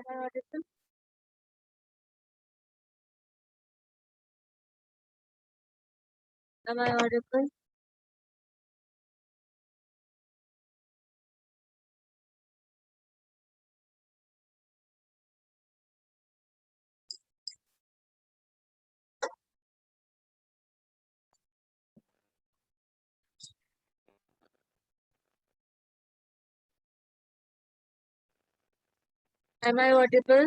audible? Am I audible? Am I audible?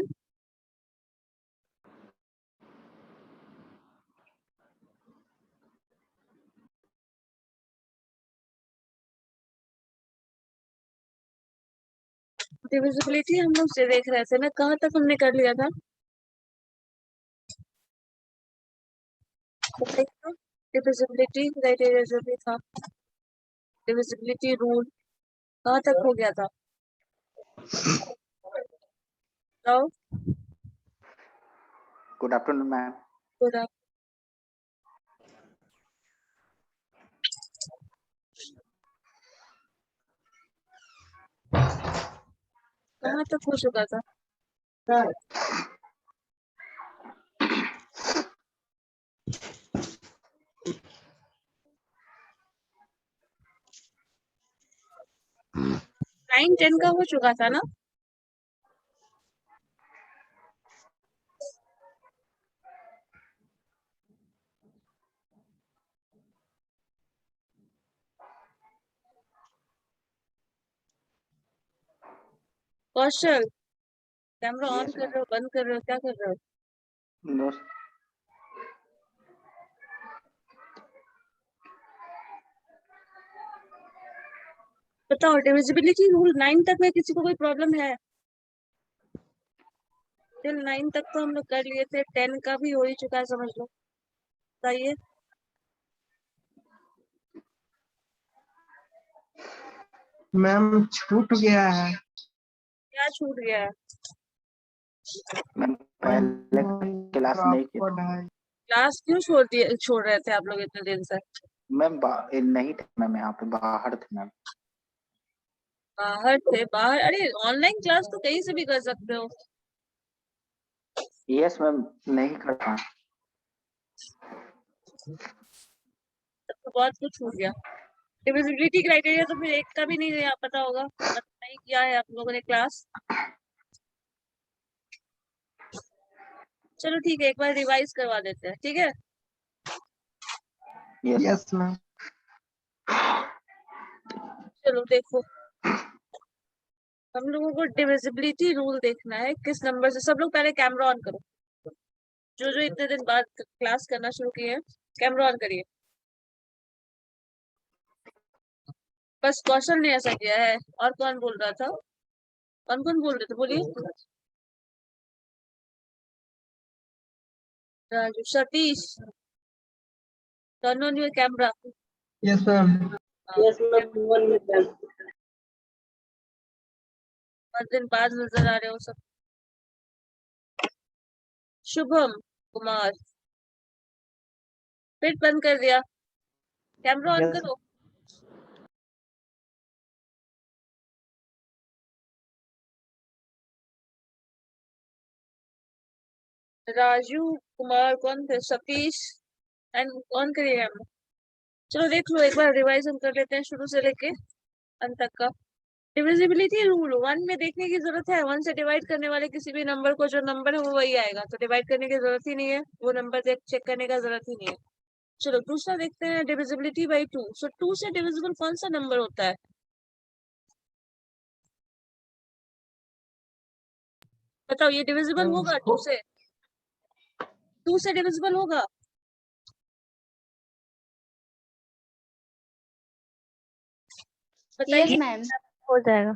Divisibility हम लोग से देख रहे थे ना, कहाँ तक हमने कर लिया था? डिविजिबिलिटी क्राइटेरिया जो भी था, डिविजिबिलिटी रूल कहाँ तक हो गया था? बताओ। Good afternoon, ma'am. पूरा कहाँ तक हो चुका था? 9-10 का हो चुका था ना? कौशल, कैमरा ऑन Yes, कर ma'am. रहे हो, बंद कर रहे हो, क्या कर रहे हो? No. बताओ, डिविजिबिलिटी रूल 9 तक में किसी को कोई प्रॉब्लम है? टिल 9 तक तो हम लोग कर लिए थे, 10 का भी हो ही चुका है, समझ लो। बताइए। मैम छूट गया है। क्या छूट गया है? मैम पहले क्लास नहीं की। क्लास क्यों छोड़ रहे थे आप लोग इतने दिन से? मैम नहीं थे मैम, यहाँ पे बाहर थे मैम। बाहर थे? बाहर? अरे ऑनलाइन क्लास तो कहीं से भी कर सकते हो। यस मैम, नहीं कर पाए। तब तो बहुत कुछ छूट गया। डिविजिबिलिटी क्राइटेरिया तो फिर एक का भी नहीं पता होगा, मतलब नहीं किया है आप लोगों ने क्लास। चलो ठीक है, एक बार रिवाइज करवा देते हैं, ठीक है? Yes ma'am. चलो देखो, हम लोगों को डिविजिबिलिटी रूल देखना है। किस नंबर से? सब लोग पहले कैमरा ऑन करो। जो जो इतने दिन बाद क्लास करना शुरू किए हैं, कैमरा ऑन करिए। बस कौशल ने ऐसा किया है। और कौन बोल रहा था? कौन कौन बोल रहे थे, बोलिए। Raju, Satish, turn on your camera. Yes ma'am. बहुत दिन बाद नजर आ रहे हो सब। शुभम कुमार, फिर बंद कर दिया। Camera on Yes. करो। राजू कुमार कौन थे? सतीश एंड कौन करिएगा? चलो देख लो, एक बार रिवाइज हम कर लेते हैं शुरू से लेके अंत तक का। डिविजिबिलिटी रूल 1 में देखने की जरूरत है। 1 से डिवाइड करने वाले किसी भी नंबर को, जो नंबर है वो वही आएगा, तो डिवाइड करने की जरूरत ही नहीं है, वो नंबर चेक करने का जरूरत ही नहीं है। चलो दूसरा देखते हैं, डिविजिबिलिटी बाई 2। सो 2 से डिविजिबल कौन सा नंबर होता है? बताओ, ये डिविजिबल होगा 2 से? 2 से डिविजिबल होगा? बताइए। यस मैम, हो जाएगा।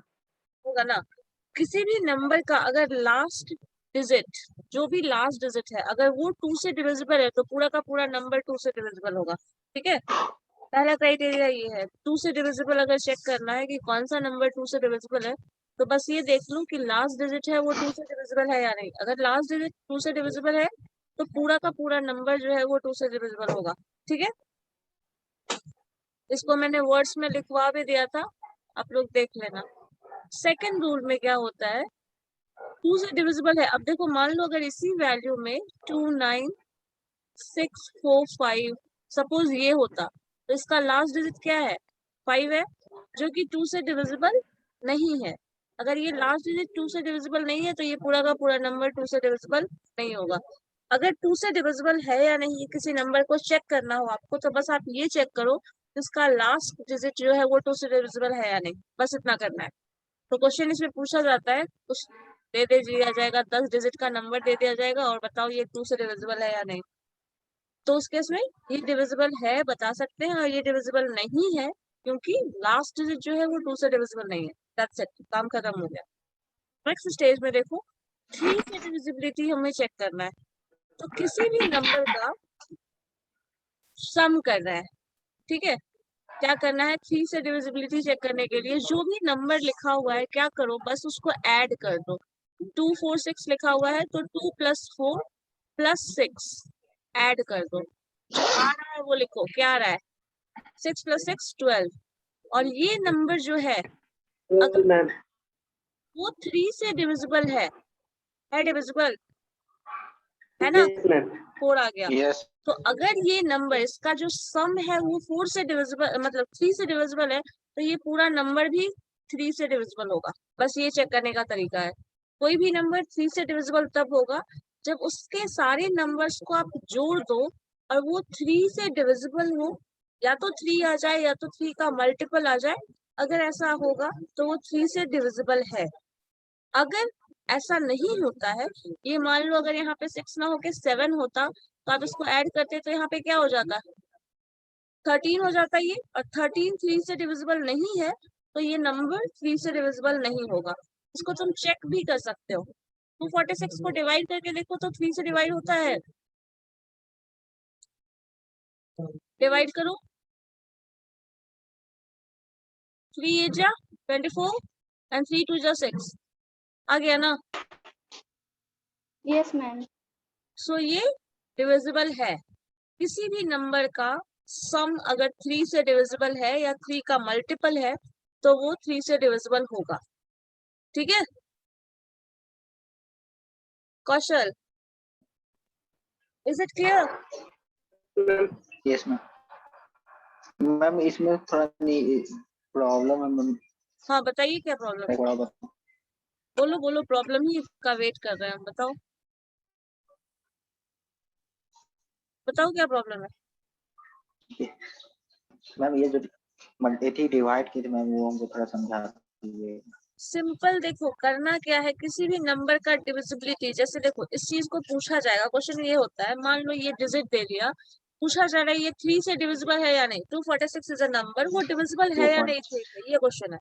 होगा ना? किसी भी नंबर का अगर लास्ट डिजिट, जो भी लास्ट डिजिट है, अगर वो 2 से डिविजिबल है तो पूरा का पूरा नंबर 2 से डिविजिबल होगा। ठीक है, पहला क्राइटेरिया ये है। 2 से डिविजिबल अगर चेक करना है कि कौन सा नंबर 2 से डिविजिबल है, तो बस ये देख लो कि लास्ट डिजिट है वो 2 से डिविजिबल है या नहीं। अगर लास्ट डिजिट 2 से डिविजिबल है तो पूरा का पूरा नंबर जो है वो 2 से डिविजिबल होगा। ठीक है, इसको मैंने वर्ड्स में लिखवा भी दिया था, आप लोग देख लेना। सेकंड रूल में क्या होता है, 2 से डिविजिबल है। अब देखो मान लो अगर इसी वैल्यू में 29645 सपोज ये होता, तो इसका लास्ट डिजिट क्या है? 5 है, जो कि 2 से डिविजिबल नहीं है। अगर ये लास्ट डिजिट 2 से डिविजिबल नहीं है तो ये पूरा का पूरा नंबर 2 से डिविजिबल नहीं होगा। अगर 2 से डिविजिबल है या नहीं किसी नंबर को चेक करना हो आपको, तो बस आप ये चेक करो इसका लास्ट डिजिट जो है वो 2 से डिविजिबल है या नहीं, बस इतना करना है। तो क्वेश्चन इसमें पूछा जाता है, कुछ दे दिया जाएगा, 10 डिजिट का नंबर दे दिया जाएगा और बताओ ये 2 से डिविजिबल है या नहीं। तो उस केस में ये डिविजिबल है बता सकते हैं और ये डिविजिबल नहीं है क्योंकि लास्ट डिजिट जो है वो 2 से डिविजिबल नहीं है। दैट्स इट, काम खत्म हो गया। नेक्स्ट स्टेज में देखो 3 से डिविजिबिलिटी हमें चेक करना है। तो किसी भी नंबर का सम कर रहा है, ठीक है। क्या करना है? 3 से डिविजिबिलिटी चेक करने के लिए जो भी नंबर लिखा हुआ है क्या करो, बस उसको ऐड कर दो। 2 4 6 लिखा हुआ है तो 2 + 4 + 6 ऐड कर दो। जो आ रहा है वो लिखो, क्या आ रहा है? 6 + 6 12। और ये नंबर जो है अगर वो 3 से डिविजिबल है डिविजिबल है ना? 4 आ गया। यस तो अगर ये नंबर इसका जो सम है वो 4 से डिविजिबल मतलब 3 से डिविजिबल है तो ये पूरा नंबर भी 3 से डिविजिबल होगा। बस ये चेक करने का तरीका है। कोई भी नंबर 3 से डिविजिबल तब होगा जब उसके सारे नंबर्स को आप जोड़ दो और वो 3 से डिविजिबल हो, या तो 3 आ जाए या तो 3 का मल्टीपल आ जाए। अगर ऐसा होगा तो वो 3 से डिविजिबल है। अगर ऐसा नहीं होता है, ये मान लो अगर यहाँ पे 6 ना होके 7 होता तो आप इसको ऐड करते तो यहाँ पे क्या हो जाता? 13 हो जाता ये। और 13 3 से डिविजिबल नहीं है तो ये नंबर 3 से डिविजिबल नहीं होगा। इसको तुम चेक भी कर सकते हो। 246 को डिवाइड करके देखो तो 3 से डिवाइड होता है। डिवाइड करो, 3 8 जा 24 एंड 3 2 जा 6 आ गया ना? Yes ma'am. सो ये डिविजिबल है। किसी भी नंबर का सम अगर 3 से डिविजिबल है या 3 का मल्टीपल है तो वो 3 से डिविजिबल होगा। ठीक है Kaushal, is it clear? Yes ma'am. Ma'am इसमें थोड़ा प्रॉब्लम है मैम, हाँ बताइए क्या प्रॉब्लम है? थोड़ा बताओ। बोलो बोलो, प्रॉब्लम ही का वेट कर रहे हैं हम। बताओ बताओ क्या प्रॉब्लम है? मैम ये जो मल्टी डिवाइड की थी मैम वो हमको थोड़ा समझा दीजिए। सिंपल देखो करना क्या है, किसी भी नंबर का डिविजिबिलिटी, जैसे देखो इस चीज को पूछा जाएगा। क्वेश्चन ये होता है, मान लो ये डिजिट दे दिया, पूछा जा रहा है ये 3 से डिविजिबल है या नहीं। 246 इज अ नंबर, वो डिविजिबल है या नहीं 3 से, ये क्वेश्चन है।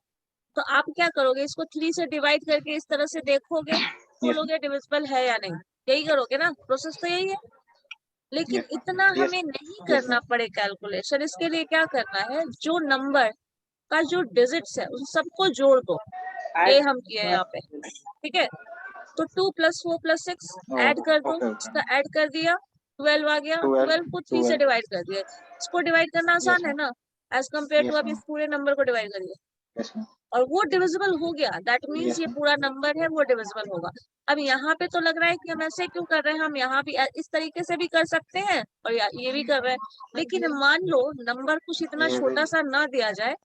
तो आप क्या करोगे? इसको 3 से डिवाइड करके इस तरह से देखोगे, बोलोगे डिविजिबल है या नहीं, यही करोगे ना? प्रोसेस तो यही है। लेकिन Yes, इतना yes, हमें नहीं yes, करना ma'am. पड़े कैलकुलेशन। इसके लिए क्या करना है, जो नंबर का जो डिजिट्स है उन सबको जोड़ दो। ये हम किए यहाँ पे, ठीक है। तो 2 + 4 + 6 ऐड कर दो, Okay, इसका okay. ऐड कर दिया, 12 आ गया। 12, 12 को 3 से 12. डिवाइड कर दिया। इसको डिवाइड करना Yes, आसान है ma'am. ना, एज कम्पेयर टू Yes, आप इस ma'am. पूरे नंबर को डिवाइड करिए। Yes, ma'am. और वो डिविजिबल हो गया, दैट मीन्स Yes, ये ma'am. पूरा नंबर है वो डिविजिबल होगा। अब यहाँ पे तो लग रहा है कि हम ऐसे क्यों कर रहे हैं, हम यहाँ भी इस तरीके से भी कर सकते हैं और ये भी कर रहे हैं। लेकिन मान लो नंबर कुछ इतना छोटा सा ना दिया जाए,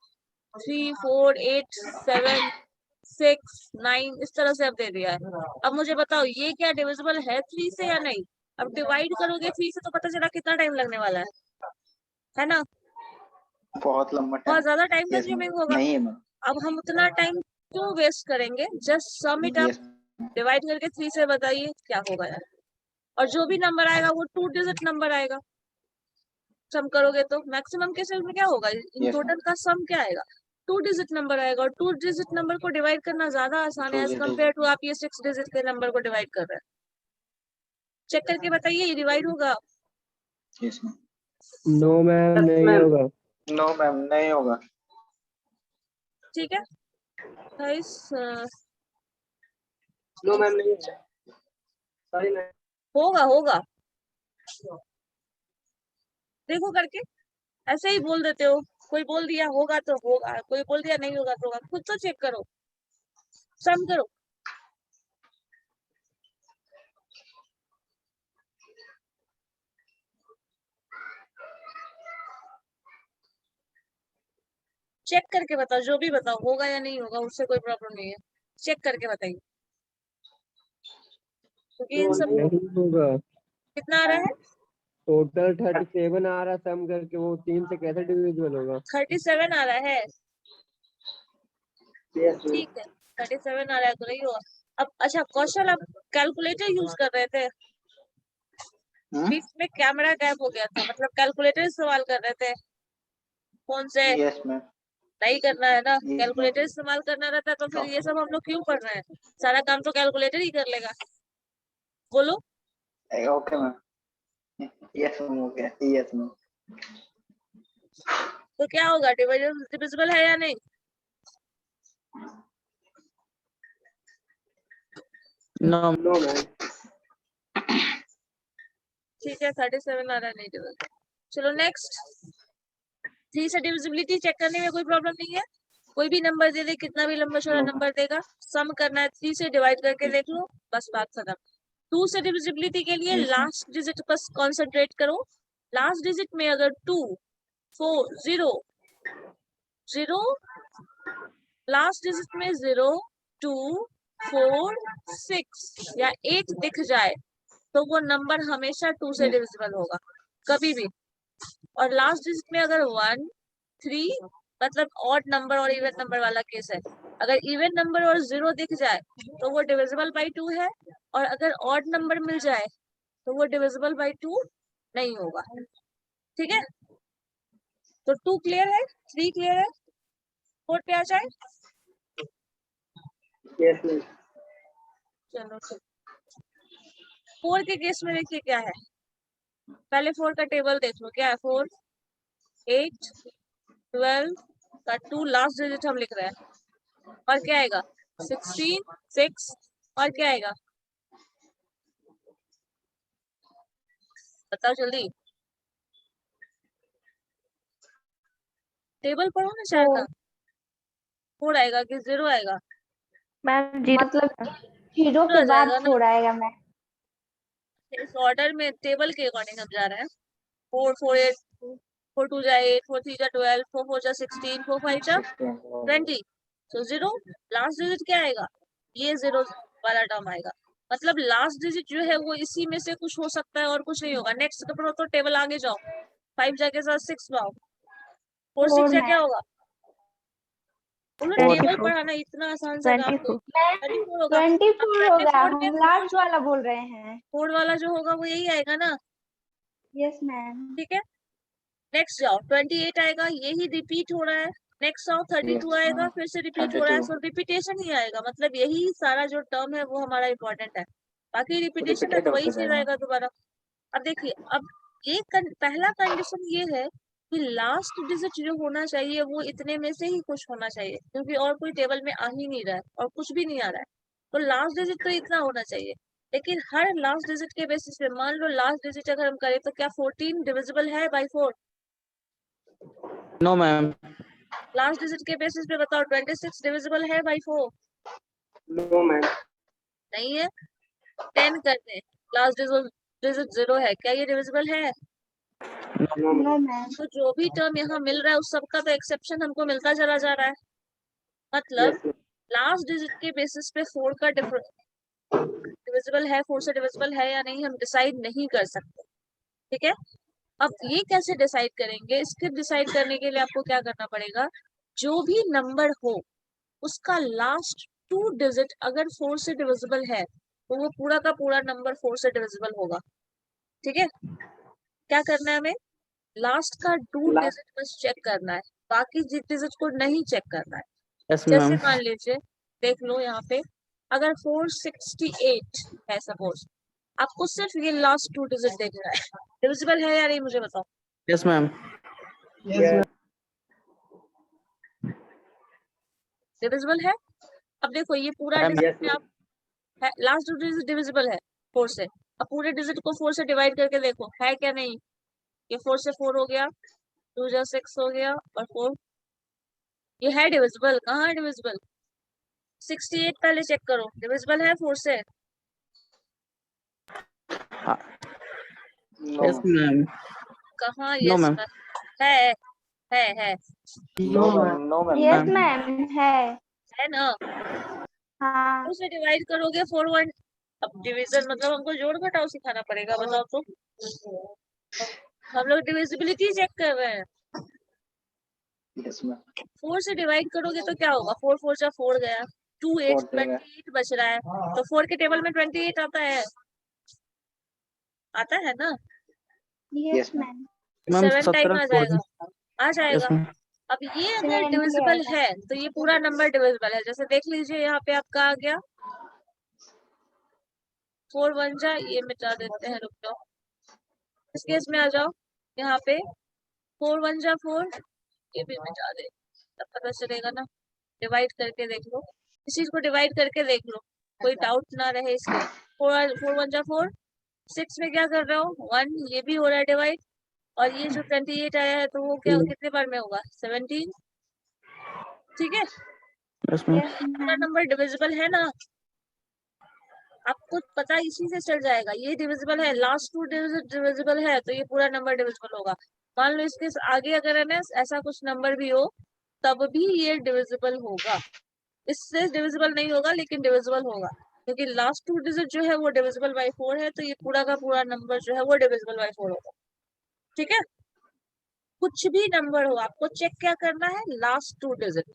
3 4 8 7 6 9 इस तरह से अब दे दिया है। अब मुझे बताओ ये क्या डिविजिबल है 3 से या नहीं? अब डिवाइड करोगे 3 से तो पता चला कितना टाइम लगने वाला है ना? बहुत लंबा बहुत टाइम। ज्यादा टाइम Yes, ma'am. कंज्यूमिंग होगा। नहीं है मैम। अब हम उतना टाइम क्यों वेस्ट करेंगे? Just sum it up, Yes, ma'am. Divide करके 3 से बताइए क्या होगा यार। और जो भी नंबर आएगा वो 2 डिजिट नंबर आएगा। सम करोगे तो मैक्सिमम केसेस में क्या होगा, इन Yes, टोटल ma'am. का सम क्या आएगा? 2 डिजिट नंबर आएगा। और 2 डिजिट नंबर को डिवाइड करना ज्यादा आसान है Two एज digit. कम्पेयर टू आप ये 6 डिजिट के नंबर को डिवाइड कर रहे हैं। चेक करके बताइए ये डिवाइड होगा? Yes, ma'am. नो मैम नहीं होगा। No, मैम नहीं होगा। ठीक है गाइस, नो मैम नहीं होगा। Sorry ma'am. होगा होगा, देखो करके। ऐसे ही बोल देते हो, कोई बोल दिया होगा तो होगा, कोई बोल दिया नहीं होगा तो होगा। खुद तो चेक करो, सम करो। चेक करके बताओ, जो भी बताओ, होगा या नहीं होगा उससे कोई प्रॉब्लम नहीं है, चेक करके बताइए, क्योंकि इन सब नहीं होगा। कितना आ रहा है, टोटल 37 आ रहा सम करके, वो 3 से कैसे डिविजिबल होगा? 37 आ रहा है, यस ठीक है, 37 आ रहा है तो नहीं होगा। अब अच्छा कौशल, आप कैलकुलेटर यूज कर रहे थे, बीच में कैमरा गैप हो गया था, मतलब कैलकुलेटर इस्तेमाल कर रहे थे फोन से, यस मैम। नहीं करना है ना, यस कैलकुलेटर मैम। इस्तेमाल करना रहता है तो फिर ये सब हम लोग क्यों पढ़ रहे हैं, सारा काम तो कैलकुलेटर ही कर लेगा, बोलो। Okay ma'am. Yes ma'am, okay. Yes ma'am. तो क्या होगा, डिविजिबल है या नहीं, नो मैम। ठीक है, 37 आ रहा है, नहीं डिविजिबल। चलो नेक्स्ट, 3 से डिविजिबिलिटी चेक करने में कोई प्रॉब्लम नहीं है, कोई भी नंबर दे दे, कितना भी लंबा चौड़ा नंबर देगा, सम करना है, 3 से डिवाइड करके देख लो, बस बात खत्म। 2 से डिविजिबिलिटी के लिए लास्ट डिजिट पर कॉन्सेंट्रेट करो, लास्ट डिजिट में अगर 2 4 0 0, लास्ट डिजिट में 0 2 4 6 या 8 दिख जाए तो वो नंबर हमेशा 2 से डिविजिबल होगा, कभी भी। और लास्ट डिजिट में अगर 1 3, मतलब ऑड नंबर और इवन नंबर वाला केस है, अगर इवन नंबर और 0 दिख जाए तो वो डिविजिबल बाई 2 है, और अगर ऑड नंबर मिल जाए तो वो डिविजिबल बाई 2 नहीं होगा, ठीक है। तो 2 क्लियर है, 3 क्लियर है, 4 पे आ जाए। Yes ma'am. चलो ठीक, 4 के केस में देखिए क्या है, पहले 4 का टेबल देख लो, क्या है, 4 8 12 का 2 लास्ट डिजिट हम लिख रहे हैं, और क्या आएगा 16 6, और क्या आएगा, बताओ जल्दी, टेबल पढ़ो ना 4 का, 4 आएगा कि 0 आएगा, मैम जीरो मतलब 0 0 के आ बाद जाएगा ना, 4 आएगा मैम। इस ऑर्डर में टेबल के अकॉर्डिंग हम जा रहे हैं, 4 4 8 4 2 जा 8 4 3 जा 12 4 4 जा 16 4 5 जा 20, तो 0 लास्ट डिजिट क्या आएगा, ये 0 वाला टर्म आएगा, मतलब लास्ट डिजिट जो है वो इसी में से कुछ हो सकता है और कुछ नहीं होगा। नेक्स्ट करो तो टेबल आगे जाओ, 5 जाके साथ 6 पाओ, 4 6 जा क्या होगा, बोलो, टेबल 24 पढ़ाना इतना आसान सा काम तो 24 24 होगा। 24 होगा, 24 में हम लास्ट वाला बोल रहे हैं। 4 वाला जो होगा वो यही आएगा ना, यस मैम। ठीक है। नेक्स्ट जाओ, 28 आएगा, यही रिपीट हो रहा है, नेक्स्ट आओ 32 आएगा, फिर से रिपीट हो रहा है, 32 सो रिपीटेशन ही आएगा, मतलब यही सारा जो टर्म है वो हमारा इंपॉर्टेंट है, बाकी रिपीटेशन है रिपीटेड तो वही होते चीज जाएगा। आएगा दोबारा। अब देखिए, अब पहला कंडीशन ये है कि लास्ट डिजिट जो होना चाहिए वो इतने में से ही कुछ होना चाहिए, क्योंकि और कोई टेबल में आ ही नहीं रहा है और कुछ भी नहीं आ रहा है, तो लास्ट डिजिट तो इतना होना चाहिए। लेकिन हर लास्ट डिजिट के बेसिस पे, मान लो लास्ट डिजिट अगर हम करें तो क्या 14 डिविजिबल है by 4, no ma'am. Last digit के बेसिस पे बताओ, 26 डिविजिबल है बाई 4, नो मैम। नहीं है। 10 करते हैं, लास्ट डिजिट 0 है, क्या ये डिविजिबल है, नो मैम। तो जो भी टर्म यहाँ मिल रहा है उस सबका तो एक्सेप्शन हमको मिलता चला जा रहा है, मतलब लास्ट डिजिट के बेसिस पे 4 का डिविजिबल है, 4 से डिविजिबल है या नहीं हम डिसाइड नहीं कर सकते, ठीक है। अब ये कैसे डिसाइड करेंगे, इसके डिसाइड करने के लिए आपको क्या करना पड़ेगा, जो भी नंबर हो उसका लास्ट 2 डिजिट अगर 4 से डिविजिबल है तो वो पूरा का पूरा नंबर 4 से डिविजिबल होगा, ठीक है। क्या करना है हमें, लास्ट का 2 डिजिट बस चेक करना है, बाकी डिजिट को नहीं चेक करना है। यस जैसे मैम। मान लीजिए, देख लो यहाँ पे, अगर 468 है सपोज, आपको सिर्फ ये लास्ट 2 डिजिट देखना है, डिविजिबल है या नहीं मुझे बताओ, यस मैम। डिविजिबल है। अब देखो ये पूरा डिजिट में आप है, लास्ट 2 डिजिट डिविजिबल है 4 से, अब पूरे डिजिट को 4 से डिवाइड करके देखो है क्या नहीं, ये 4 से 4 हो गया, 2 जा 6 हो गया, और 4 ये है डिविजिबल, कहाँ है डिविजिबल, 68 पहले चेक करो, डिविजिबल है 4 से, यस मैम। कहाँ, नो यस मैम। है, है no ma'am, no ma'am. Yes ma'am है ना। हाँ उसे डिवाइड करोगे 4 1। अब डिवीजन मतलब हमको जोड़ घटाव सिखाना पड़ेगा, बताओ तो। हम लोग डिविजिबिलिटी चेक कर रहे हैं। Yes ma'am. 4 से डिवाइड करोगे तो क्या होगा? 4 4 जा 4 गया, 2 8 4 देगा। 28 बच रहा है, तो 4 के टेबल में 28 आता है ना। Yes yes ma'am. Ma'am 7 time आ जाएगा, आ जाएगा। Yes, ma'am. अब ये अगर 70 डिविजिबल आएगा। है तो ये पूरा नंबर डिविजिबल है। जैसे देख लीजिए यहाँ पे आपका आ गया 4 1 जा, ये मिटा देते हैं, रुक जाओ। इस केस में आ जाओ, यहाँ पे 4 1 जा 4, ये भी मिटा दे, तब पता चलेगा ना। डिवाइड करके देख लो, इस चीज को डिवाइड करके देख लो, कोई डाउट ना रहे इसलिए। 4 1 जा 4, 6 में क्या कर रहा हूँ 1, ये भी हो रहा है डिवाइड। और ये जो 28 आया है तो वो क्या कितने बार में होगा? 17। ठीक है, Yes, ma'am. यस पूरा मैम नंबर डिविजिबल है ना, आपको पता इसी से चल जाएगा। ये डिविजिबल है, लास्ट 2 डिविजिबल है तो ये पूरा नंबर डिविजिबल होगा। मान लो इसके आगे अगर है ना ऐसा कुछ नंबर भी हो तब भी ये डिविजिबल होगा। इससे डिविजिबल नहीं होगा लेकिन डिविजिबल होगा, क्योंकि लास्ट 2 डिजिट जो है वो डिविजिबल बाय 4 है, तो ये पूरा का पूरा नंबर जो है वो डिविजिबल बाय 4 होगा। ठीक है, कुछ भी नंबर हो आपको चेक क्या करना है? Last 2 digit.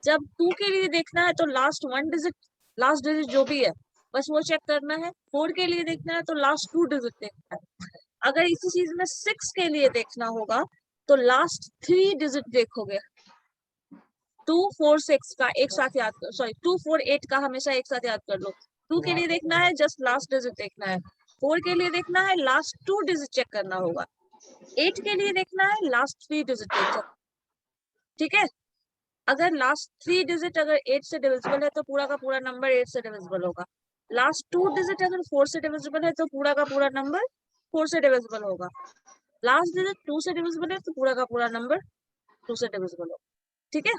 जब 2 के लिए देखना है तो लास्ट 1 डिजिट, लास्ट डिजिट जो भी है बस वो चेक करना है। 4 के लिए देखना है तो लास्ट 2 डिजिट देखना है। अगर इसी चीज में 6 के लिए देखना होगा तो लास्ट 3 डिजिट देखोगे। 2 4 6 का एक साथ याद कर, सॉरी 2 4 8 का हमेशा एक साथ याद कर लो। 2 के लिए देखना है जस्ट लास्ट डिजिट देखना है। 4 के लिए देखना है लास्ट 2 डिजिट चेक करना होगा। 8 के लिए देखना है लास्ट 3 डिजिट देखना। ठीक है, अगर लास्ट 3 डिजिट अगर 8 से डिविजिबल है तो पूरा का पूरा नंबर 8 से डिविजिबल होगा। लास्ट 2 डिजिट अगर 4 से डिविजिबल है तो पूरा का पूरा नंबर 4 से डिविजिबल होगा। लास्ट डिजिट 2 से डिविजिबल है तो पूरा का पूरा नंबर 2 से डिविजिबल होगा। ठीक है,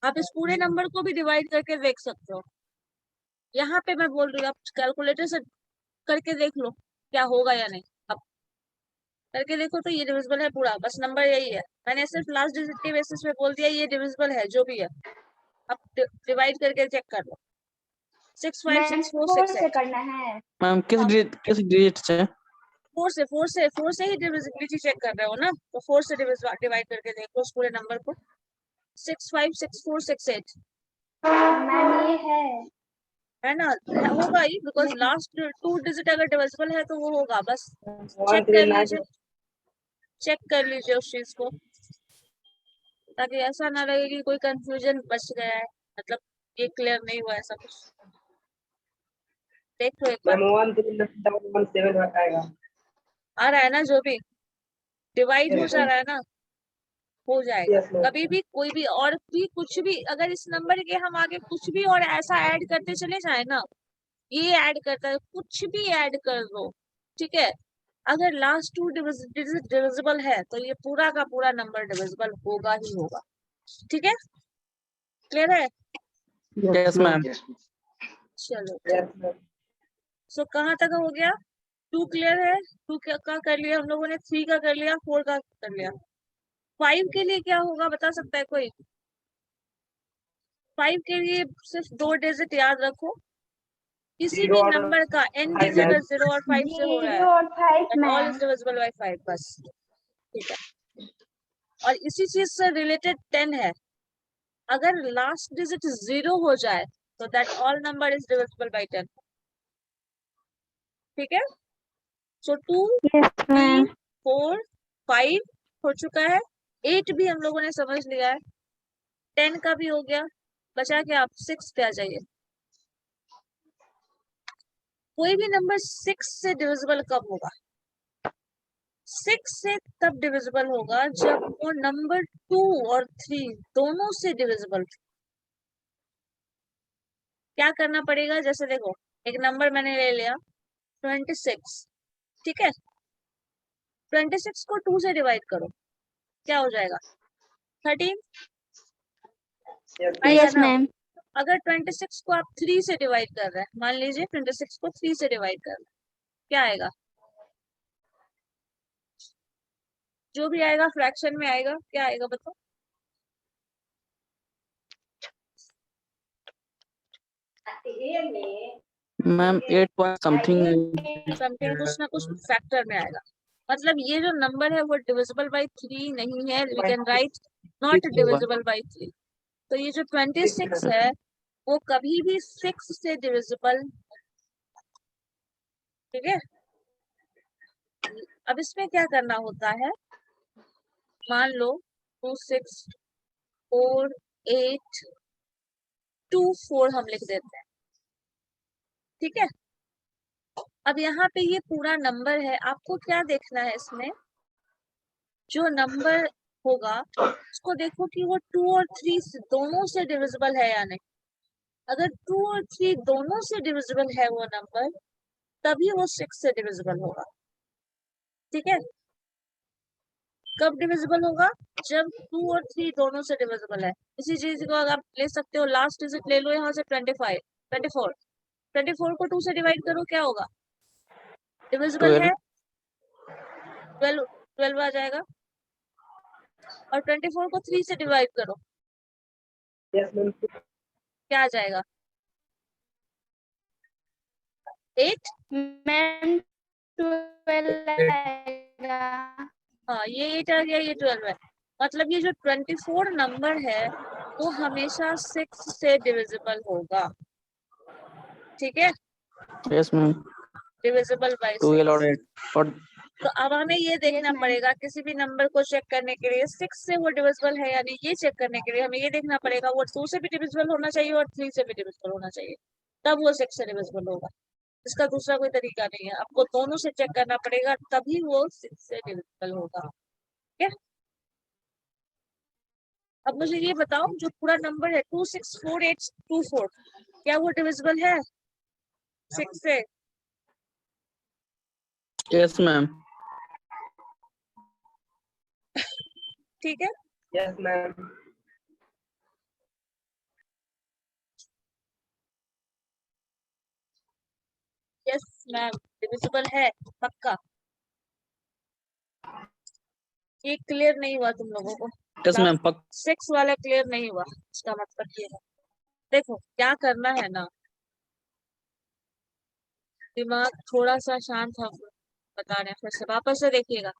आप इस पूरे नंबर को भी डिवाइड करके देख सकते हो। यहाँ पे मैं बोल रही हूँ आप कैलकुलेटर से करके देख लो क्या होगा या नहीं। अब करके देखो तो ये डिविजिबल है पूरा, बस नंबर यही है। मैंने सिर्फ लास्ट डिजिट के बेसिस पे बोल दिया ये डिविजिबल है जो भी है। अब डिवाइड करके चेक कर लो। 6 5 मैम 6 4 4 6 से 8। करना है। Ma'am, किस डिजिट से? 4 से ही डिविजिबिलिटी चेक कर रहे हो ना, तो 4 से डिवाइड करके देखो उस पूरे नंबर को। 6 5 6 4 6 8 मैम ये है ना, होगा ही, बिकॉज लास्ट 2 डिजिट अगर डिविजिबल है तो वो होगा। बस चेक कर लीजिए, चेक कर लीजिए उस चीज को, ताकि ऐसा ना लगे कि कोई कंफ्यूजन बच गया है, मतलब ये क्लियर नहीं हुआ ऐसा कुछ। देख लो एक बार, 137 बताएगा। आ रहा है ना, जो भी डिवाइड हो जा रहा है ना, हो जाएगा। Yes, ma'am. कभी भी कोई भी और भी कुछ भी अगर इस नंबर के हम आगे कुछ भी और ऐसा ऐड करते चले जाए ना, ये ऐड करता है, कुछ भी ऐड कर दो, ठीक है, अगर लास्ट 2 डिजिट डिविजिबल है तो ये पूरा का पूरा नंबर डिविजिबल होगा ही होगा। ठीक है, क्लियर है? Yes, ma'am. Yes ma'am. चलो, Yes, ma'am. सो कहाँ तक हो गया? 2 क्लियर है? 2 का कर लिया हम लोगों ने, 3 का कर लिया, 4 का कर लिया। 5 के लिए क्या होगा बता सकता है कोई? 5 के लिए सिर्फ 2 डिजिट याद रखो, किसी भी नंबर का n डिजिट अगर 0 और 5 से हो रहा है 0 और 5 and all ma'am is divisible by 5, बस। ठीक है, और इसी चीज से रिलेटेड 10 है। अगर लास्ट डिजिट 0 हो जाए तो that all number is divisible by 10। ठीक है, सो 2 यस 3 मैम 4 5 हो चुका है, 8 भी हम लोगों ने समझ लिया है, 10 का भी हो गया। बचा के आप 6 पे आ जाइए। कोई भी नंबर 6 से डिविजिबल कब होगा? 6 से तब डिविजिबल होगा जब वो नंबर 2 और 3 दोनों से डिविजिबल। क्या करना पड़ेगा? जैसे देखो, एक नंबर मैंने ले लिया 26, ठीक है, 26 को 2 से डिवाइड करो, क्या हो जाएगा? 13 आएगा यस ना। मैम अगर 26 को आप 3 से डिवाइड कर रहे हैं, मान लीजिए 26 को 3 से डिवाइड कर रहे हैं, क्या आएगा? जो भी आएगा फ्रैक्शन में आएगा, क्या आएगा बताओ? मैम 8 पॉइंट समथिंग समथिंग कुछ ना कुछ फैक्टर में आएगा। मतलब ये जो नंबर है वो डिविजिबल बाय 3 नहीं है, we can write not divisible by 3। तो ये जो 26 है वो कभी भी 6 से डिविजिबल, ठीक है। अब इसमें क्या करना होता है, मान लो 2 6 4 8 2 4 हम लिख देते हैं, ठीक है। अब यहाँ पे ये पूरा नंबर है, आपको क्या देखना है इसमें, जो नंबर होगा उसको देखो कि वो 2 और 3 दोनों से डिविजिबल है या नहीं। अगर 2 और 3 दोनों से डिविजिबल है वो नंबर, तभी वो 6 से डिविजिबल होगा, ठीक है। कब डिविजिबल होगा? जब 2 और 3 दोनों से डिविजिबल है। इसी चीज को अगर आप ले सकते हो, लास्ट डिजिट ले लो यहाँ से 24 24 को 2 से डिवाइड करो, क्या होगा? डिविजिबल है, 12 आ जाएगा। और 24 को 3 से डिवाइड करो, क्या आ जाएगा? 8। मैम 12 आएगा। हाँ, ये 8 आ गया, ये 12 है। मतलब ये जो 24 नंबर है वो हमेशा 6 से डिविजिबल होगा, ठीक है। यस मैम डिविजिबल बाय 12 और 6। 8 और तो अब हमें ये देखना ma'am. पड़ेगा, किसी भी नंबर को चेक करने के लिए 6 से वो डिविजिबल है या नहीं, ये चेक करने के लिए हमें ये देखना पड़ेगा वो 2 से भी डिविजिबल होना चाहिए और 3 से भी डिविजिबल होना चाहिए, तब वो 6 से डिविजिबल होगा। इसका दूसरा कोई तरीका नहीं है, आपको दोनों से चेक करना पड़ेगा तभी वो 6 से डिविजिबल होगा, ठीक है। अब मुझे ये बताओ, जो पूरा नंबर है 264824, क्या वो डिविजिबल है 6 से? यस मैम ठीक है। Yes ma'am. Yes ma'am, divisible है पक्का। ये क्लियर नहीं हुआ तुम लोगों को? यस मैम 6 वाला क्लियर नहीं हुआ, इसका मतलब ये है, देखो क्या करना है ना, दिमाग थोड़ा सा शांत हम बता रहे हैं, फिर से वापस से देखिएगा।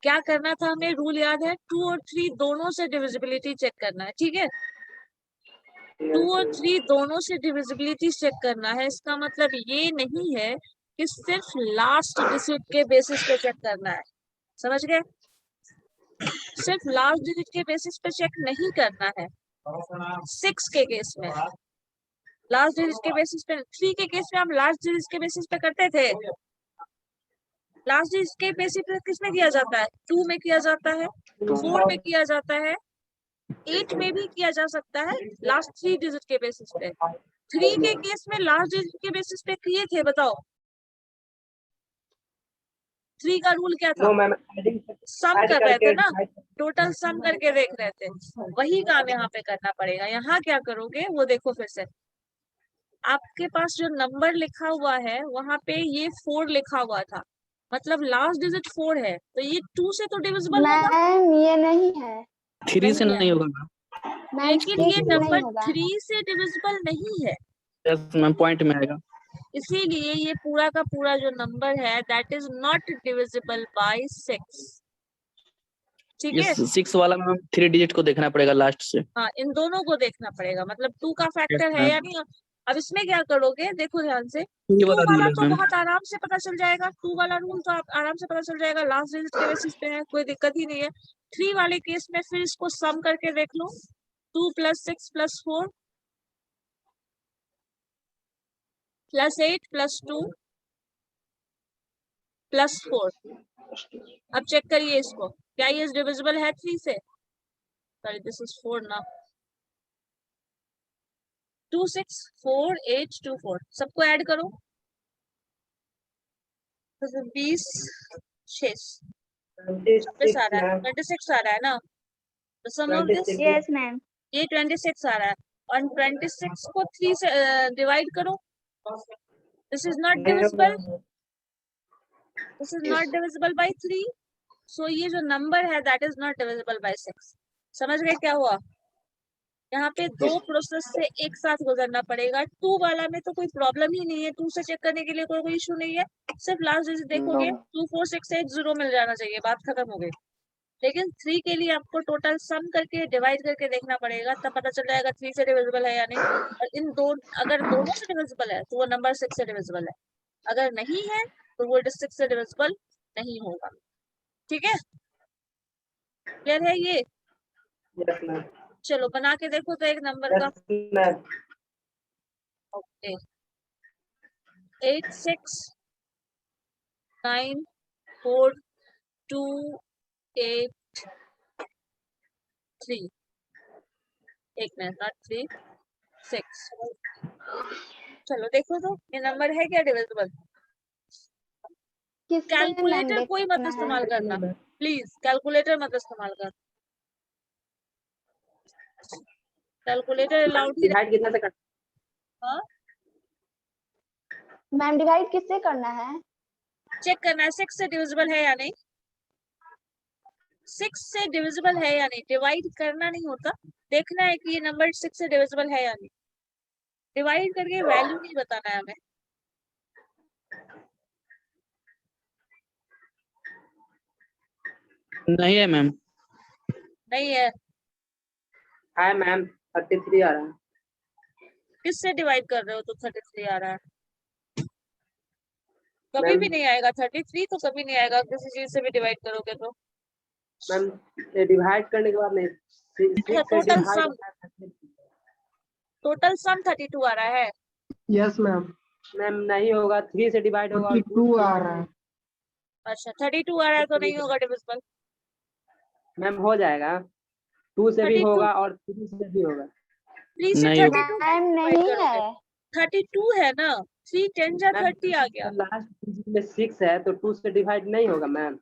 क्या करना था हमें, रूल याद है, 2 और 3 दोनों से डिविजिबिलिटी चेक करना है, ठीक है। 2 और 3 दोनों से डिविजिबिलिटी चेक करना है, इसका मतलब ये नहीं है कि सिर्फ लास्ट डिजिट के बेसिस पे चेक करना है, समझ गए? सिर्फ लास्ट डिजिट के बेसिस पे चेक नहीं करना है 6 के केस में। लास्ट डिजिट के बेसिस पे, 3 के केस में हम लास्ट डिजिट के बेसिस पे करते थे। लास्ट डिजिट के बेसिस पे किस में किया जाता है? 2 में किया जाता है, 4 में किया जाता है, 8 में भी किया जा सकता है, लास्ट 3 डिजिट के बेसिस पे। 3 के केस में लास्ट डिजिट के बेसिस पे किए थे, बताओ 3 का रूल क्या था? नो मैम, सम कर रहे थे ना, टोटल सम करके देख रहे थे, वही काम यहाँ पे करना पड़ेगा। यहाँ क्या करोगे वो देखो फिर से, आपके पास जो नंबर लिखा हुआ है वहां पे ये 4 लिखा हुआ था, मतलब लास्ट डिजिट 4 है, तो ये 2 से तो डिविजिबल होगा, मैम ये नहीं है 3 से नहीं है। नहीं होगा मैम, लेकिन ये 6 से नहीं नंबर होगा। 3 से डिविजिबल नहीं है, यस मैम पॉइंट में आएगा इसीलिए ये पूरा का पूरा जो नंबर है that is not divisible bye 6, ठीक है। इस 6 वाला में 3 डिजिट को देखना पड़ेगा लास्ट से हाँ, इन दोनों को देखना पड़ेगा, मतलब 2 का यस फैक्टर है मैम या नहीं। अब इसमें क्या करोगे, देखो ध्यान से, ये 2 वाला रूल वाला है तो मैम बहुत आराम से पता चल जाएगा, 2 वाला रूल तो आप आराम से पता चल जाएगा, लास्ट डिजिट के बेसिस पे है, कोई दिक्कत ही नहीं है। 3 वाले केस में फिर इसको सम करके देख लो, 2 + 6 + 4 + 8 + 2 + 4। अब चेक करिए इसको, क्या ये डिविजिबल है 3 से? सॉरी दिस इज 4 ना, 2 6 4 8 2 4, सबको ऐड करो, 20 6 26 आ रहा है, 26 आ रहा है ना, तो सम ऑफ दिस, यस मैम। ये 26 आ रहा है, और 26 को 3 से डिवाइड करो, this is not divisible, this is not divisible by 3, सो ये जो नंबर है that is not divisible bye 6। समझ गए क्या हुआ? यहाँ पे दो प्रोसेस से एक साथ गुजरना पड़ेगा। 2 वाला में तो कोई प्रॉब्लम ही नहीं है, 2 से चेक करने के लिए कोई इशू नहीं है, सिर्फ लास्ट डिजिट देखोगे No. 24680 मिल जाना चाहिए, बात खत्म हो गई। लेकिन 3 के लिए आपको टोटल सम करके डिवाइड करके देखना पड़ेगा, तब पता चल जाएगा 3 से डिविजिबल है या नहीं। और इन दो अगर दोनों से डिविजिबल है तो वो नंबर 6 से डिविजिबल है, अगर नहीं है तो वो 6 से डिविजिबल नहीं होगा। ठीक है, क्लियर है ये? Yes ma'am. चलो बना के देखो तो एक नंबर का। Yes ma'am. ओके 8 6 9 4 2 8 3 एक मिनट नॉट 3 6। चलो देखो तो ये नंबर है क्या डिविजिबल? किससे मैम कैलकुलेटर कोई मत देखना है? इस्तेमाल करना प्लीज, कैलकुलेटर मत इस्तेमाल कर, कैलकुलेटर अलाउड ही डिवाइड कितना से करना? हाँ मैम डिवाइड किससे करना है? चेक करना है 6 से डिविजिबल है या नहीं, 6 से डिविजिबल है या नहीं, डिवाइड करना नहीं होता, देखना है कि ये नंबर 6 से डिविजिबल है या नहीं। डिवाइड करके वैल्यू नहीं बताना है हमें। नहीं है मैम। नहीं है, है मैम 33 आ रहा है। किससे डिवाइड कर रहे हो तो 33 आ रहा है? कभी मैम भी नहीं आएगा 33 तो कभी नहीं आएगा, किसी चीज से भी डिवाइड करोगे तो। मैम डिवाइड करने के बाद नहीं, अच्छा टोटल सम 32 आ रहा है। Yes ma'am. मैम नहीं होगा, 3 से डिवाइड होगा और 2 आ रहा है। अच्छा 32 आ रहा है तो नहीं होगा डिविजिबल। मैम हो जाएगा, 2 से भी 32 होगा और 3 से भी होगा। 3 से नहीं होगा। 32 मैम डिवाइड नहीं करोगे, है। 32 है ना, 3 10 जा मैम 30 आ गया। लास्ट डिजिट में 6 है तो 2 से डिवाइड नहीं होगा मैम।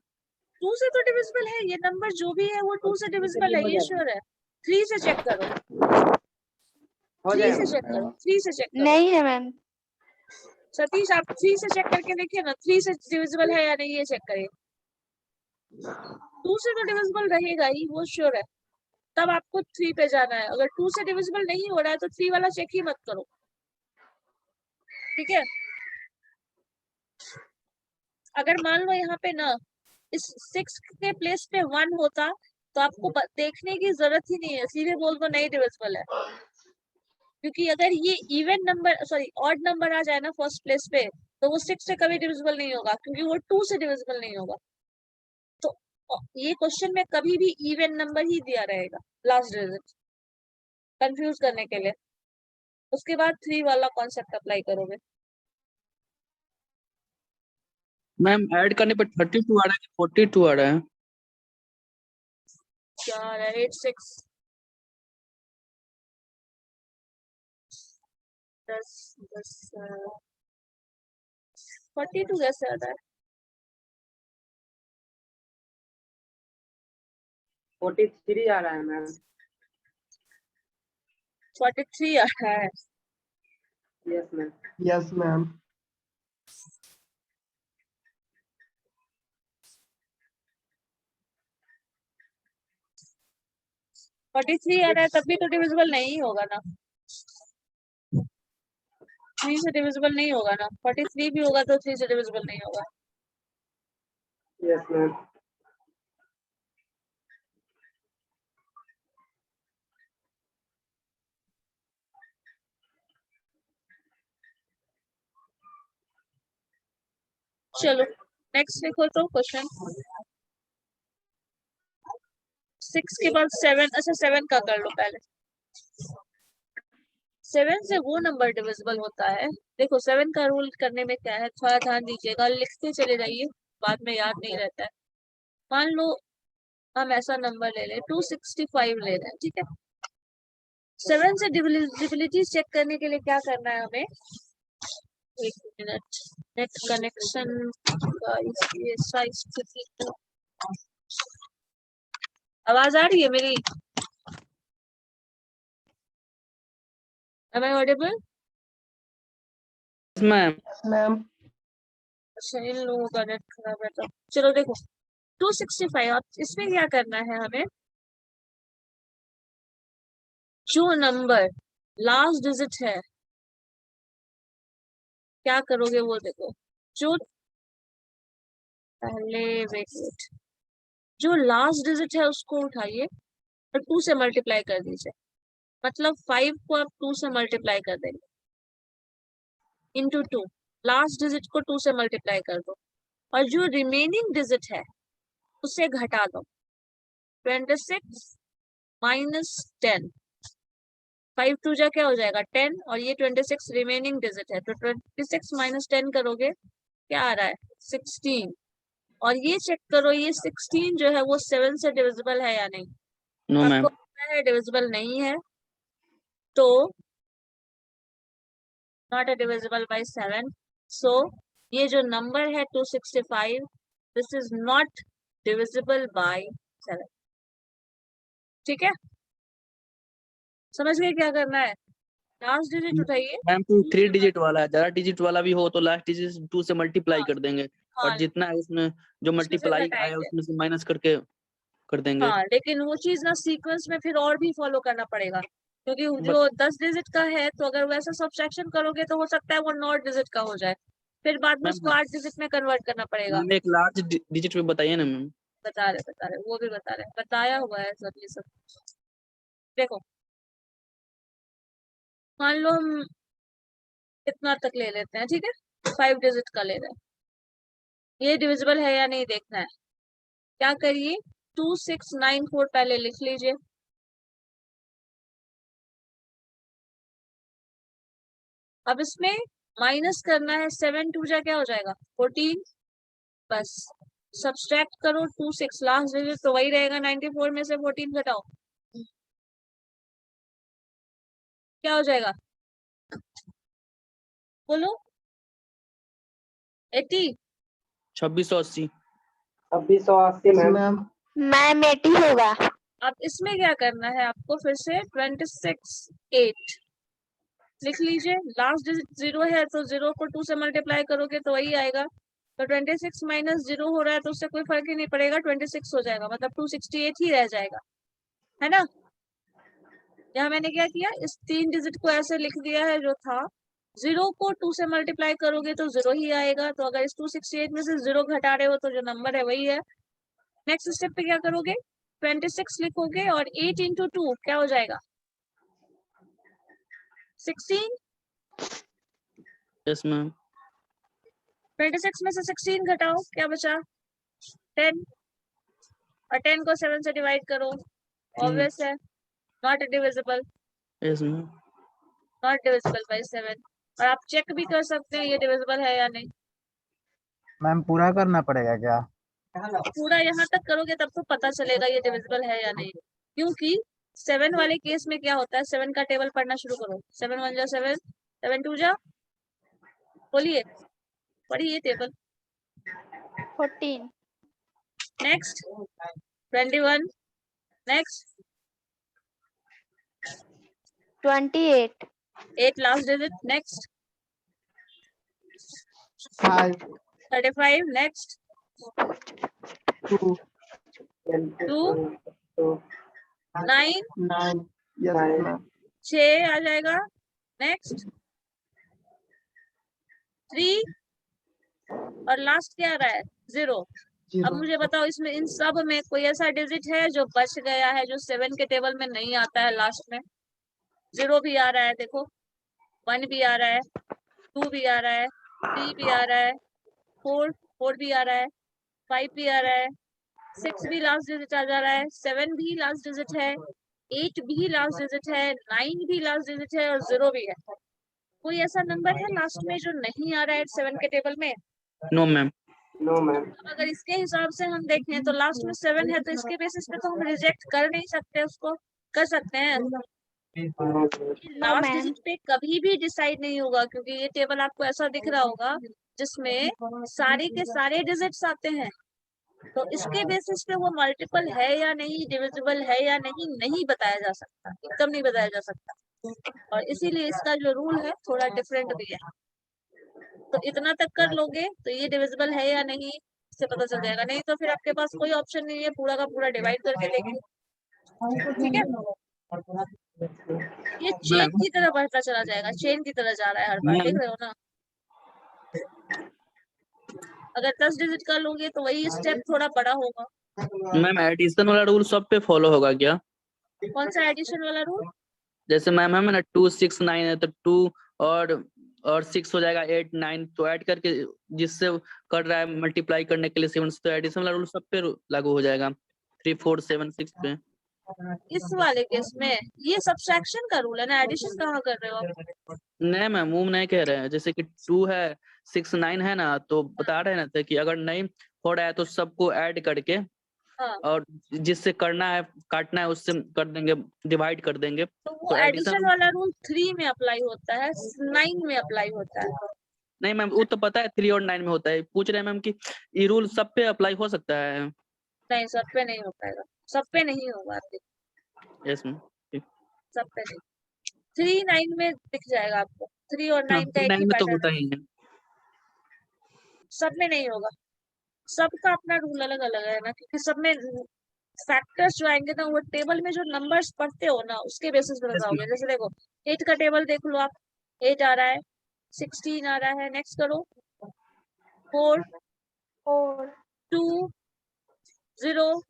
2 से तो डिविजिबल है, ये नंबर जो भी है वो 2 से तो 3 से डिविजिबल भी है, हो ये जाएगा। श्योर है। 3 से चेक करो, हो 3 से जाएगा चेक करो, 3 से चेक करो। नहीं है मैम। सतीश आप 3 से चेक करके देखिए ना, 3 से डिविजिबल है या नहीं ये चेक करिए। 2 से तो डिविजिबल रहेगा ही, वो श्योर है। तब आपको 3 पे जाना है, अगर 2 से डिविजिबल नहीं हो रहा है तो 3 वाला चेक ही मत करो। ठीक है, अगर मान लो यहाँ पे ना इस 6 के प्लेस पे 1 होता तो आपको देखने की जरूरत ही नहीं है, सीधे बोल दो नहीं डिविजिबल है। क्योंकि अगर ये even number sorry odd number आ जाए ना फर्स्ट प्लेस पे तो वो 6 से कभी डिविजिबल नहीं होगा, क्योंकि वो 2 से डिविजिबल नहीं होगा। तो ये क्वेश्चन में कभी भी इवन नंबर ही दिया रहेगा लास्ट डिजिट, कंफ्यूज करने के लिए। उसके बाद 3 वाला कॉन्सेप्ट अप्लाई करोगे। मैम ऐड करने पर 32 आ रहा है, 42 आ रहा है। क्या आ रहा है 8 6 10 10 42 कैसे आता है? 43 आ रहा है मैम। 43 आ रहा है। Yes ma'am. Yes ma'am. 43 आ रहा है तब भी तो डिविजिबल नहीं होगा ना, 3 से डिविजिबल नहीं होगा ना, 43 भी होगा तो 3 से डिविजिबल नहीं होगा। Yes ma'am. चलो नेक्स्ट देखो तो क्वेश्चन 6 के बाद 7। अच्छा 7 का कर लो पहले। 7 से वो नंबर डिविजिबल होता है, देखो 7 का रूल करने में क्या है, थोड़ा ध्यान दीजिएगा, लिखते चले जाइए, बाद में याद नहीं रहता है। मान लो हम ऐसा नंबर ले लें 265 ले रहे हैं, ठीक है। 7 से डिविजिबिलिटी चेक करने के लिए क्या करना है हमें, एक मिनट, नेट कनेक्शन का इसलिए साइज आवाज आ रही है मेरी? Am I audible? Ma'am ma'am अच्छा इन लोगों का नेट खराब है तो चलो देखो 265। अब इसमें क्या करना है हमें, जो नंबर लास्ट डिजिट है क्या करोगे वो देखो। जो पहले वेट जो लास्ट डिजिट है उसको उठाइए और 2 से मल्टीप्लाई कर दीजिए। मतलब 5 को आप 2 से मल्टीप्लाई कर देंगे इंटू 2। लास्ट डिजिट को 2 से मल्टीप्लाई कर दो और जो रिमेनिंग डिजिट है उसे घटा दो। 26 माइनस 10, 5 2 जा क्या हो जाएगा 10, और ये 26 रिमेनिंग डिजिट है, तो 26 माइनस 10 करोगे क्या आ रहा है 16। और ये चेक करो ये 16 जो है वो 7 से डिविजिबल है या नहीं। No ma'am. आपको पता है डिविजिबल नहीं है, तो नॉट डिविजिबल बाय 7। सो ये जो नंबर है 265, this is not divisible bye 7। ठीक है, समझ गए क्या करना है। लास्ट डिजिट उठाइए। मैम 3 डिजिट वाला है, ज्यादा डिजिट वाला भी हो तो लास्ट डिजिट 2 से मल्टीप्लाई हाँ, कर देंगे और हाँ, जितना है उसमें जो उसमें से मल्टीप्लाई आया घटाएंगे। उसमें से माइनस करके कर देंगे। हाँ, लेकिन वो चीज ना सीक्वेंस में फिर और भी फॉलो करना पड़ेगा, क्योंकि बट जो 10 डिजिट का है तो अगर वैसा सब्ट्रैक्शन करोगे तो हो सकता है वो 9 डिजिट का हो जाए, फिर बाद में उसको मैम 8 डिजिट में कन्वर्ट करना पड़ेगा। मैम एक लार्ज डिजिट में बताइए ना मैम। बता रहे वो भी बता रहे, बताया हुआ है सब ये सब। देखो मान लो हम इतना तक ले लेते हैं, ठीक है, 5 डिजिट का ले रहे हैं, ये डिविजिबल है या नहीं देखना है। क्या करिए 2694 पहले लिख लीजिए। अब इसमें माइनस करना है, 7 2 जा क्या हो जाएगा 14। बस सब्सट्रैक्ट करो 26, लास्ट डिजिट तो वही रहेगा 94 में से 14 घटाओ, क्या हो जाएगा बोलो 80। 2680। 2680 मैम। मैम 80 होगा। अब इसमें क्या करना है आपको, फिर से 26 8 लिख लीजिए। लास्ट डिजिट 0 है तो 0 को 2 से मल्टीप्लाई करोगे तो वही आएगा। तो 26 माइनस 0 हो रहा है तो उससे कोई फर्क ही नहीं पड़ेगा, 26 हो जाएगा, मतलब 268 ही रह जाएगा, है ना। यहाँ मैंने क्या किया, इस 3 डिजिट को ऐसे लिख दिया है जो था। 0 को 2 से मल्टीप्लाई करोगे तो 0 ही आएगा, तो अगर इस 268 में से 0 घटा रहे हो तो जो नंबर है वही है। नेक्स्ट स्टेप पे क्या करोगे, 26 लिखोगे और 8 इंटू 2 क्या हो जाएगा 16। Yes ma'am. 26 में से 16 घटाओ क्या बचा 10, और 10 को 7 से डिवाइड करो, ऑब्वियस है not divisible, yes ma'am. Not divisible bye 7। और आप चेक भी कर सकते हैं ये डिविजिबल है या नहीं। मैम पूरा करना पड़ेगा क्या? पूरा यहाँ तक करोगे तब तो पता चलेगा ये डिविजिबल है या नहीं, क्योंकि 7 वाले केस में क्या होता है, 7 का टेबल पढ़ना शुरू करो। 7 1 जा 7, 7 2 जा, बोलिए पढ़िए table. 14, next 21, next 28, 8 last digit, next 5 35, next 2 2 9 9 yes ma'am 6 आ जाएगा, नेक्स्ट 3 और लास्ट क्या आ रहा है 0। अब मुझे बताओ इसमें इन सब में कोई ऐसा डिजिट है जो बच गया है जो 7 के टेबल में नहीं आता है लास्ट में। 0 भी आ रहा है देखो, 1 भी आ रहा है, 2 भी आ रहा है, 3 भी आ रहा है, 4 भी आ रहा है, 5 भी आ रहा है, 6 भी लास्ट डिजिट आ जा रहा है, 7 भी लास्ट डिजिट है, 8 भी लास्ट डिजिट है, 9 भी लास्ट डिजिट है और 0 भी है। कोई ऐसा नंबर है लास्ट में जो नहीं आ रहा है 7 के टेबल में। No ma'am. नो मैम अब अगर इसके हिसाब से हम देखें तो लास्ट में 7 है, तो इसके बेसिस पे तो हम रिजेक्ट कर नहीं सकते, उसको कर सकते हैं। No last ma'am. डिजिट पे कभी भी डिसाइड नहीं होगा, क्योंकि ये टेबल आपको ऐसा दिख रहा होगा जिसमें सारे के सारे डिजिट्स आते हैं, तो इसके बेसिस पे वो मल्टीपल है या नहीं, डिविजिबल है या नहीं, नहीं बताया जा सकता, एकदम नहीं बताया जा सकता। और इसीलिए इसका जो रूल है थोड़ा डिफरेंट भी है। तो इतना तक कर लोगे तो ये डिविजिबल है या नहीं, से पता चल जाएगा, नहीं तो फिर आपके पास कोई ऑप्शन नहीं है, पूरा का पूरा डिवाइड करके देखिए। ठीक है, ये चेन मैम की तरह बढ़ता चला जाएगा, चेन की तरह जा रहा है हर बार, देख मैम रहे हो ना। अगर 10 डिजिट का लोगे तो वही स्टेप थोड़ा बड़ा होगा। मैम एडिशन वाला रूल सब पे फॉलो होगा क्या? कौन सा एडिशन वाला रूल? जैसे मैम है ना 2 6 9 है तो 2 और 6 हो जाएगा 8 9, तो ऐड करके जिससे कर रहा है मल्टीप्लाई करने के लिए 7, तो एडिशन वाला रूल सब पे लागू हो जाएगा 3 4 7 6 पे। इस वाले केस में ये सब्ट्रैक्शन का रूल है ना, एडिशन कहाँ कर रहे हो आप? नहीं मैम वो नहीं कह रहे हैं, जैसे कि 2 है 6 9 है ना, तो बता रहे हैं ना कि अगर नहीं हो रहा है तो सबको ऐड करके हाँ, और जिससे करना है काटना है उससे कर देंगे, डिवाइड कर देंगे। तो वो तो एडिशन एडिशन वाला रूल 3 में अप्लाई होता है, 9 में अप्लाई होता है। नहीं मैम वो तो पता है 3 और 9 में होता है, पूछ रहे हैं मैम कि ये रूल सब पे अप्लाई हो सकता है? नहीं, सब पे नहीं हो पाएगा, सब पे नहीं होगा आपके, यस मैम। सब पे नहीं। 3 9 में दिख जाएगा आपको, 3 और हाँ 9 का एक 9 ही में तो पैटर्न होता है, ही है। सब में नहीं होगा। सबका अपना रूल अलग अलग है ना, क्योंकि सब में फैक्टर्स जो आएंगे ना वो टेबल में जो नंबर्स पढ़ते हो ना उसके बेसिस पे यस बताओगे। मैम। जैसे देखो 8 का टेबल देख लो आप, 8 आ रहा है, 16 आ रहा है, नेक्स्ट करो 4 4 2 0,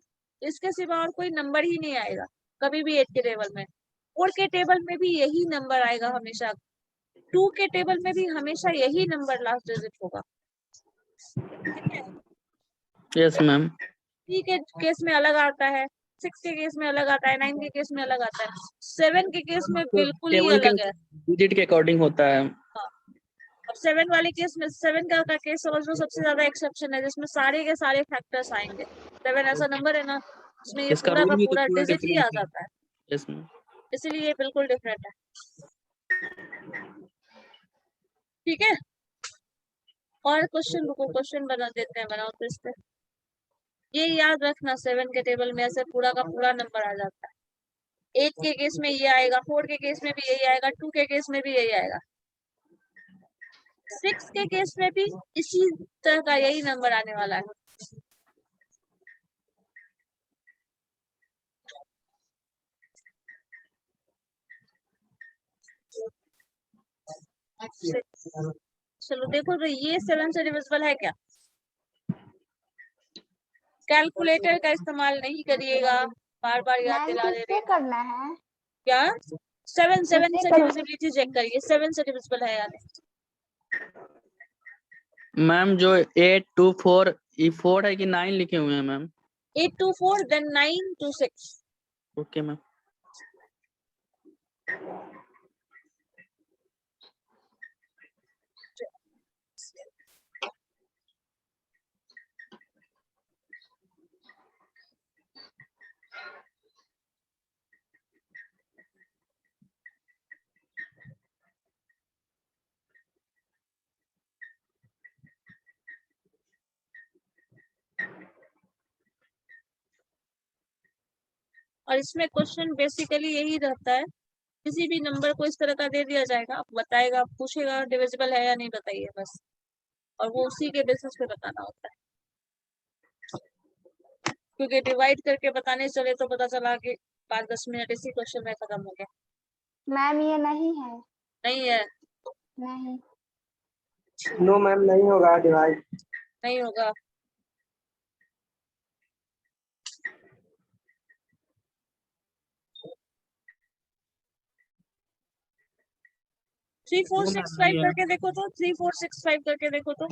इसके सिवा और कोई नंबर ही नहीं आएगा कभी भी 8 के टेबल में। 4 के टेबल में भी यही नंबर आएगा हमेशा, 2 के टेबल में भी हमेशा यही नंबर लास्ट डिजिट होगा। ठीक है, यस मैम। 3 के केस में अलग आता है, 6 के केस में अलग आता है, 9 के केस में अलग आता है, 7 के केस में तो बिल्कुल ही टेबल के अलग है। डिजिट के अकॉर्डिंग होता है। हाँ, अब 7 वाले केस में 7 का केस समझ लो सबसे ज्यादा एक्सेप्शन है, जिसमें सारे के सारे फैक्टर्स आएंगे। 7 ऐसा नंबर है ना जिसमें ये इसका पूरा का रूल भी तो पूरा पूरा डिजिट ही आ डिफरेंट है। जाता है, यस मैम। इसीलिए ये बिल्कुल डिफरेंट है। ठीक है, और क्वेश्चन रुको, क्वेश्चन बना देते हैं, बनाओ तो इस पे। ये याद रखना 7 के टेबल में ऐसे पूरा का पूरा नंबर आ जाता है। 8 के केस में ये आएगा, 4 के केस में भी यही आएगा, 2 के केस में भी यही आएगा, 6 के केस में भी इसी तरह का यही नंबर आने वाला है। चलो देखो तो ये 7 से डिविजिबल है क्या? कैलकुलेटर का इस्तेमाल नहीं करिएगा, बार बार याद मैम दिला दे रहे किससे हैं। करना है? क्या 7 से किससे डिविजिबिलिटी चेक करिए, 7 से डिविजिबल है या नहीं। मैम जो 8 2 4 ये 4 है कि 9 लिखे हुए हैं ma'am? 8 to 4 then 9 to 6। Okay ma'am. और इसमें क्वेश्चन बेसिकली यही रहता है, किसी भी नंबर को इस तरह का दे दिया जाएगा, आप बताएगा, पूछेगा डिविजिबल है या नहीं बताइए बस, और वो उसी के बेसिस पे बताना होता है। क्योंकि डिवाइड करके बताने चले तो पता चला कि 5-10 मिनट इसी क्वेश्चन में खत्म हो गया। मैम ये नहीं है। नहीं है, नहीं। नो मैम नहीं होगा डिवाइड। नहीं होगा। Three four no six ma'am five नहीं है। करके देखो तो, 3 4 6 5 करके देखो तो।